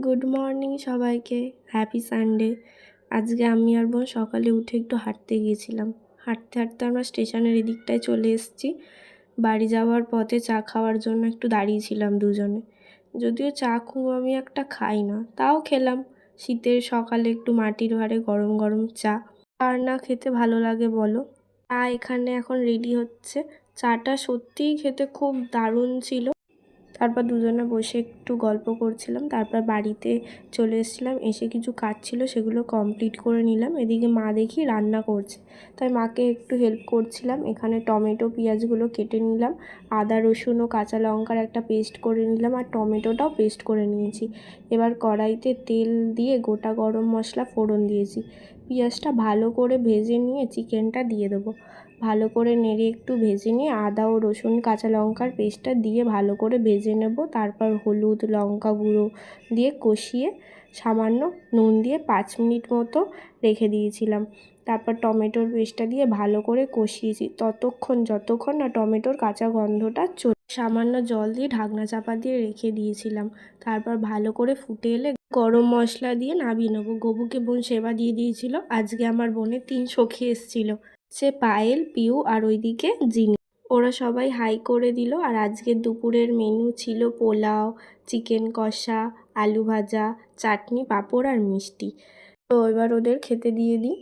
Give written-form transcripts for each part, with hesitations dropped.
Good morning সবাইকে। Happy Sunday. আজকে আমি আর বোন সকালে উঠে একটু হাঁটতে গিয়েছিলাম। হাঁটতে হাঁটতে আমরা স্টেশনের এদিকটায় চলে এসেছি। বাড়ি যাওয়ার পথে চা খাওয়ার জন্য একটু দাঁড়িয়েছিলাম দুজনে। যদিও চা খুব আমি একটা খাই না, তাও খেলাম। শীতের সকালে একটু মাটির ভাঁড়ে গরম গরম চা, কার না খেতে ভালো লাগে বলো। চা এখানে এখন রেডি হচ্ছে। চাটা সত্যিই খেতে খুব দারুণ ছিল। তারপর দুজনে বসে একটু গল্প করছিলাম। তারপর বাড়িতে চলে এসেছিলাম। এসে কিছু কাজ ছিল, সেগুলো কমপ্লিট করে নিলাম। এদিকে মা দেখি রান্না করছে, তাই মাকে একটু হেল্প করছিলাম। এখানে টমেটো পেঁয়াজগুলো কেটে নিলাম, আদা রসুন ও কাঁচা লঙ্কার একটা পেস্ট করে নিলাম, আর টমেটোটাও পেস্ট করে নিয়েছি। এবার কড়াইতে তেল দিয়ে গোটা গরম মশলা ফোড়ন দিয়েছি। পেঁয়াজটা ভালো করে ভেজে নিয়ে চিকেনটা দিয়ে দেবো। ভালো করে নেড়ে একটু ভেজে নিয়ে আদা ও রসুন কাঁচা লঙ্কার পেস্টটা দিয়ে ভালো করে ভেজে নেব। তারপর হলুদ লঙ্কা গুঁড়ো দিয়ে কষিয়ে সামান্য নুন দিয়ে 5 মিনিট মতো রেখে দিয়েছিলাম। তারপর টমেটোর পেস্টটা দিয়ে ভালো করে কষিয়েছি যতক্ষণ না টমেটোর কাঁচা গন্ধটা সামান্য জল দিয়ে ঢাকনা চাপা দিয়ে রেখে দিয়েছিলাম। তারপর ভালো করে ফুটে এলে গরম মশলা দিয়ে নামিয়ে নেবো। গবুকে বোন সেবা দিয়ে দিয়েছিল। আজকে আমার বোনের 3 সখী এসেছিল, সে পায়েল, পিউ আর ওইদিকে জিনি। ওরা সবাই হাই করে দিল। আর আজকের দুপুরের মেনু ছিল পোলাও, চিকেন কষা, আলু ভাজা, চাটনি, পাঁপড় আর মিষ্টি। তো এবার ওদের খেতে দিয়ে দিই।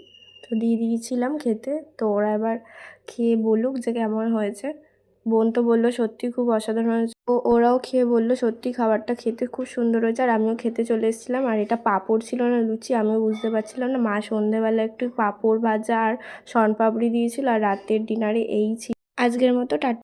তো দিয়ে দিয়েছিলাম খেতে। তো ওরা এবার খেয়ে বলুক যে কেমন হয়েছে। বোন তো বললো সত্যি খুব অসাধারণ হয়েছে। ওরাও খেয়ে বললো সত্যি খাবারটা খেতে খুব সুন্দর হয়েছে। আর আমিও খেতে চলে এসেছিলাম। আর এটা পাঁপড় ছিল না লুচি, আমিও বুঝতে পারছিলাম না। মা সন্ধেবেলা একটু পাঁপড় ভাজা আর শনপাপড়ি দিয়েছিল। আর রাতের ডিনারে এই ছিল। আজকের মতো টাটা।